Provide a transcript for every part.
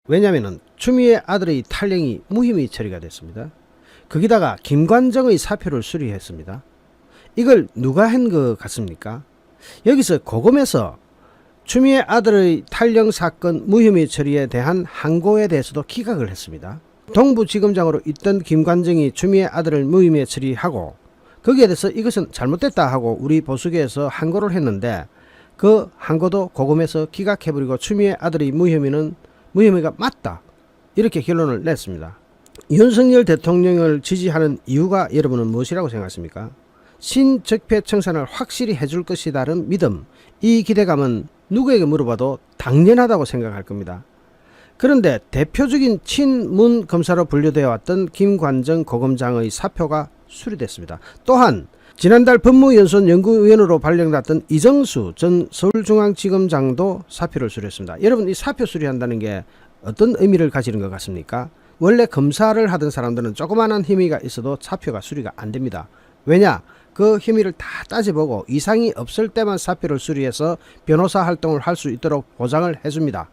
왜냐하면 추미애 아들의 탈영이 무혐의 처리가 됐습니다. 거기다가 김관정의 사표를 수리했습니다. 이걸 누가 한 것 같습니까? 여기서 고검에서 추미애 아들의 탈영 사건 무혐의 처리에 대한 항고에 대해서도 기각을 했습니다. 동부지검장으로 있던 김관정이 추미애 아들을 무혐의 처리하고 거기에 대해서 이것은 잘못됐다 하고 우리 보수계에서 항고를 했는데 그 항고도 고검에서 기각해버리고 추미애 아들의 무혐의가 맞다 이렇게 결론을 냈습니다. 윤석열 대통령을 지지하는 이유가 여러분은 무엇이라고 생각하십니까? 신적폐청산을 확실히 해줄 것이다는 믿음, 이 기대감은 누구에게 물어봐도 당연하다고 생각할 겁니다. 그런데 대표적인 친문 검사로 분류되어 왔던 김관정 고검장의 사표가 수리됐습니다. 또한 지난달 법무연수원 연구위원으로 발령났던 이정수 전 서울중앙지검장도 사표를 수리했습니다. 여러분, 이 사표 수리한다는 게 어떤 의미를 가지는 것 같습니까? 원래 검사를 하던 사람들은 조그마한 혐의가 있어도 사표가 수리가 안 됩니다. 왜냐? 그 혐의를 다 따져보고 이상이 없을 때만 사표를 수리해서 변호사 활동을 할 수 있도록 보장을 해줍니다.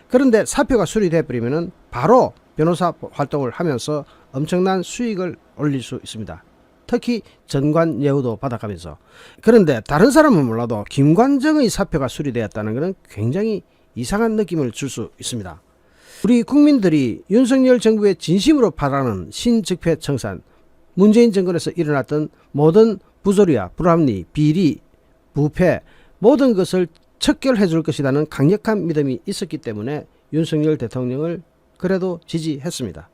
그런데 사표가 수리돼버리면 바로 변호사 활동을 하면서 엄청난 수익을 올릴 수 있습니다. 특히 전관 예우도 받아가면서. 그런데 다른 사람은 몰라도 김관정의 사표가 수리되었다는 것은 굉장히 이상한 느낌을 줄 수 있습니다. 우리 국민들이 윤석열 정부의 진심으로 바라는 신적폐청산, 문재인 정권에서 일어났던 모든 부조리와 불합리, 비리, 부패 모든 것을 척결해 줄 것이라는 강력한 믿음이 있었기 때문에 윤석열 대통령을 그래도 지지했습니다.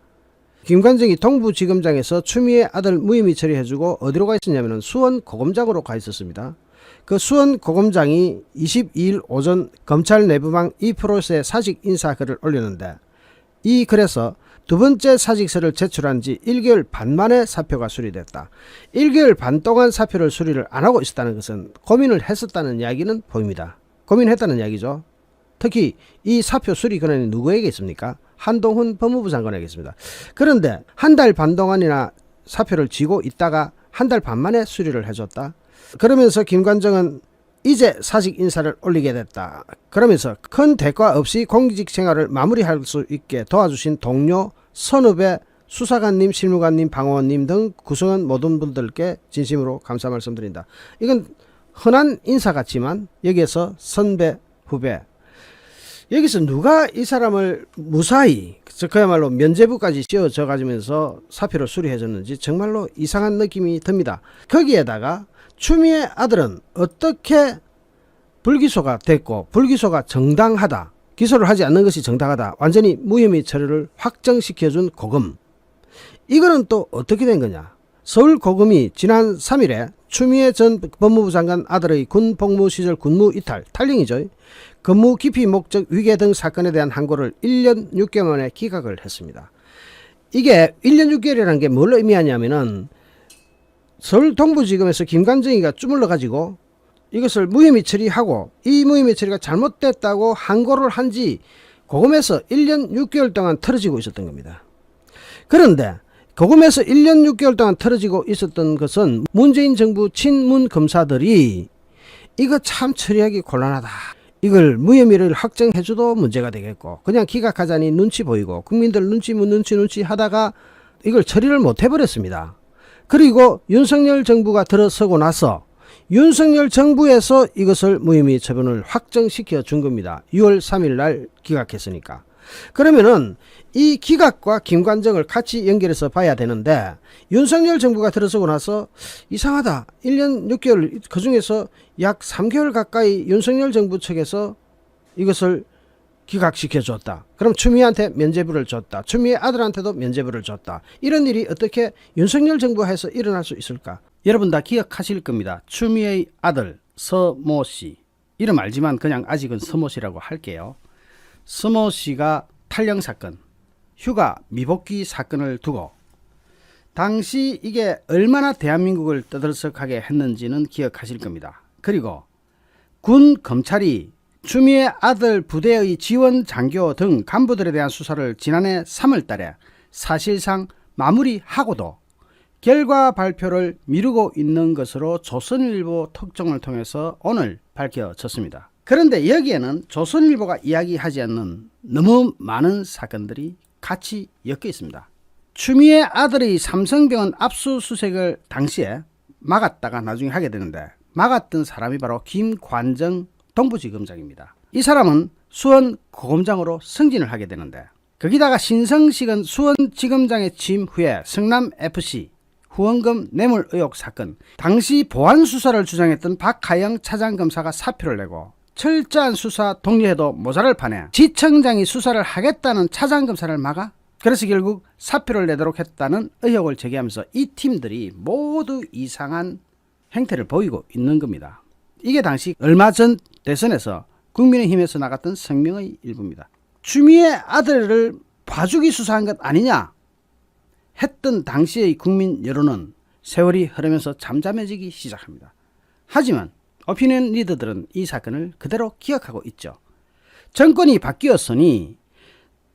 김관정이 동부지검장에서 추미애 아들 무혐의 처리해주고 어디로 가 있었냐면 수원 고검장으로 가 있었습니다. 그 수원 고검장이 22일 오전 검찰 내부방 2%의 사직 인사글을 올렸는데 이 글에서 두 번째 사직서를 제출한 지 1개월 반 만에 사표가 수리됐다. 1개월 반 동안 사표를 수리를 안 하고 있었다는 것은 고민을 했었다는 이야기는 보입니다. 고민했다는 이야기죠. 특히 이 사표 수리 권한이 누구에게 있습니까? 한동훈 법무부 장관에게 있습니다. 그런데 한 달 반 동안이나 사표를 쥐고 있다가 한 달 반 만에 수리를 해줬다. 그러면서 김관정은 이제 사직 인사를 올리게 됐다. 그러면서 큰 대가 없이 공직 생활을 마무리할 수 있게 도와주신 동료, 선후배, 수사관님, 실무관님, 방어원님 등 구성원 모든 분들께 진심으로 감사 말씀드린다. 이건 흔한 인사 같지만 여기에서 선배, 후배, 여기서 누가 이 사람을 무사히 그야말로 면죄부까지 씌워져 가지면서 사표를 수리해줬는지 정말로 이상한 느낌이 듭니다. 거기에다가 추미애 아들은 어떻게 불기소가 됐고 불기소가 정당하다, 기소를 하지 않는 것이 정당하다, 완전히 무혐의 처리를 확정시켜준 고검, 이거는 또 어떻게 된 거냐. 서울고검이 지난 3일에 추미애 전 법무부 장관 아들의 군 복무 시절 군무 이탈, 탈영이죠, 근무 기피 목적 위계 등 사건에 대한 항고를 1년 6개월 만에 기각을 했습니다. 이게 1년 6개월이라는 게 뭘 의미하냐면은 서울 동부지검에서 김관정이가 주물러 가지고 이것을 무혐의 처리하고 이 무혐의 처리가 잘못됐다고 항고를 한지 고검에서 1년 6개월 동안 틀어지고 있었던 겁니다. 그런데 고검에서 1년 6개월 동안 틀어지고 있었던 것은 문재인 정부 친문 검사들이 이거 참 처리하기 곤란하다, 이걸 무혐의를 확정해줘도 문제가 되겠고 그냥 기각하자니 눈치 보이고 국민들 눈치 하다가 이걸 처리를 못 해버렸습니다. 그리고 윤석열 정부가 들어서고 나서 윤석열 정부에서 이것을 무혐의 처분을 확정시켜 준 겁니다. 6월 3일 날 기각했으니까. 그러면은 이 기각과 김관정을 같이 연결해서 봐야 되는데 윤석열 정부가 들어서고 나서 이상하다, 1년 6개월 그중에서 약 3개월 가까이 윤석열 정부 측에서 이것을 기각시켜 줬다. 그럼 추미애한테 면죄부를 줬다. 추미애 아들한테도 면죄부를 줬다. 이런 일이 어떻게 윤석열 정부에서 일어날 수 있을까? 여러분 다 기억하실 겁니다. 추미애의 아들 서모 씨, 이름 알지만 그냥 아직은 서모 씨라고 할게요. 서모 씨가 탈영 사건, 휴가 미복귀 사건을 두고 당시 이게 얼마나 대한민국을 떠들썩하게 했는지는 기억하실 겁니다. 그리고 군 검찰이 추미애 아들 부대의 지원 장교 등 간부들에 대한 수사를 지난해 3월 달에 사실상 마무리하고도 결과 발표를 미루고 있는 것으로 조선일보 특종을 통해서 오늘 밝혀졌습니다. 그런데 여기에는 조선일보가 이야기하지 않는 너무 많은 사건들이 같이 엮여 있습니다. 추미애 아들의 삼성병원 압수수색을 당시에 막았다가 나중에 하게 되는데, 막았던 사람이 바로 김관정 동부지검장입니다. 이 사람은 수원고검장으로 승진을 하게 되는데, 거기다가 신성식은 수원지검장에 취임 후에 성남FC 후원금 뇌물 의혹 사건, 당시 보안수사를 주장했던 박하영 차장검사가 사표를 내고 철저한 수사 독려해도 모자랄 판에 지청장이 수사를 하겠다는 차장검사를 막아, 그래서 결국 사표를 내도록 했다는 의혹을 제기하면서 이 팀들이 모두 이상한 행태를 보이고 있는 겁니다. 이게 당시 얼마 전 대선에서 국민의힘에서 나갔던 성명의 일부입니다. 추미애 아들을 봐주기 수사한 것 아니냐 했던 당시의 국민 여론은 세월이 흐르면서 잠잠해지기 시작합니다. 하지만 오피니언 리더들은 이 사건을 그대로 기억하고 있죠. 정권이 바뀌었으니,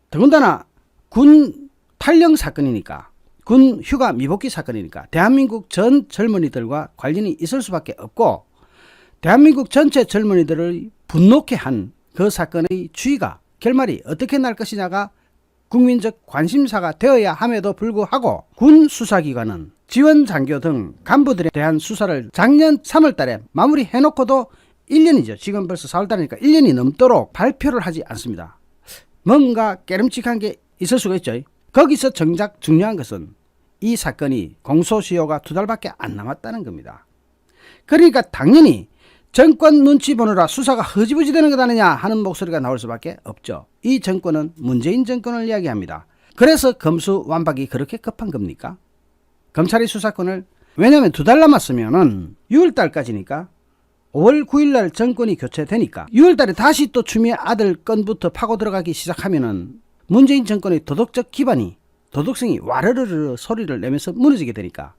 더군다나 군 탈영 사건이니까, 군 휴가 미복귀 사건이니까 대한민국 전 젊은이들과 관련이 있을 수밖에 없고, 대한민국 전체 젊은이들을 분노케 한 그 사건의 주의가, 결말이 어떻게 날 것이냐가 국민적 관심사가 되어야 함에도 불구하고 군 수사기관은 지원 장교 등 간부들에 대한 수사를 작년 3월 달에 마무리해놓고도 1년이죠. 지금 벌써 4월 달이니까 1년이 넘도록 발표를 하지 않습니다. 뭔가 깨름칙한 게 있을 수가 있죠. 거기서 정작 중요한 것은 이 사건이 공소시효가 2달밖에 안 남았다는 겁니다. 그러니까 당연히 정권 눈치 보느라 수사가 허지부지 되는 것 아니냐 하는 목소리가 나올 수밖에 없죠. 이 정권은 문재인 정권을 이야기합니다. 그래서 검수완박이 그렇게 급한 겁니까? 검찰이 수사권을, 왜냐하면 2달 남았으면은 6월달까지니까 5월 9일날 정권이 교체되니까 6월달에 다시 또 추미애 아들 건부터 파고 들어가기 시작하면은 문재인 정권의 도덕적 기반이, 도덕성이 와르르르 소리를 내면서 무너지게 되니까.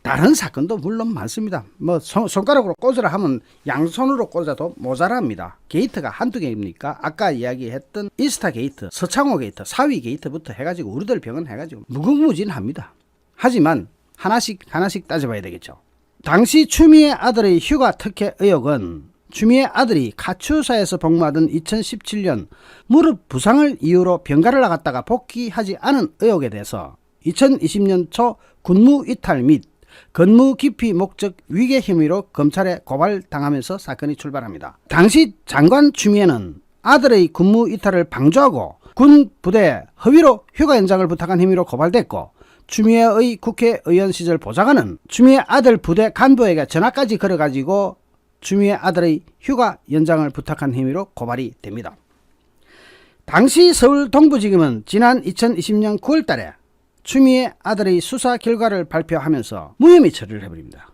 다른 사건도 물론 많습니다. 뭐 손가락으로 꽂으라 하면 양손으로 꽂아도 모자랍니다. 게이트가 한두 개입니까? 아까 이야기했던 이스타 게이트, 서창호 게이트, 사위 게이트부터 해가지고 우리들 병은 해가지고 무궁무진합니다. 하지만 하나씩 따져봐야 되겠죠. 당시 추미애 아들의 휴가 특혜 의혹은 추미애 아들이 카츄사에서 복무하던 2017년 무릎 부상을 이유로 병가를 나갔다가 복귀하지 않은 의혹에 대해서 2020년 초 군무 이탈 및 근무 기피 목적 위계 혐의로 검찰에 고발당하면서 사건이 출발합니다. 당시 장관 추미애는 아들의 군무 이탈을 방조하고 군 부대 허위로 휴가 연장을 부탁한 혐의로 고발됐고, 추미애의 국회의원 시절 보좌관은 추미애 아들 부대 간부에게 전화까지 걸어가지고 추미애 아들의 휴가 연장을 부탁한 혐의로 고발이 됩니다. 당시 서울 동부지검은 지난 2020년 9월 달에 추미애 아들의 수사 결과를 발표하면서 무혐의 처리를 해버립니다.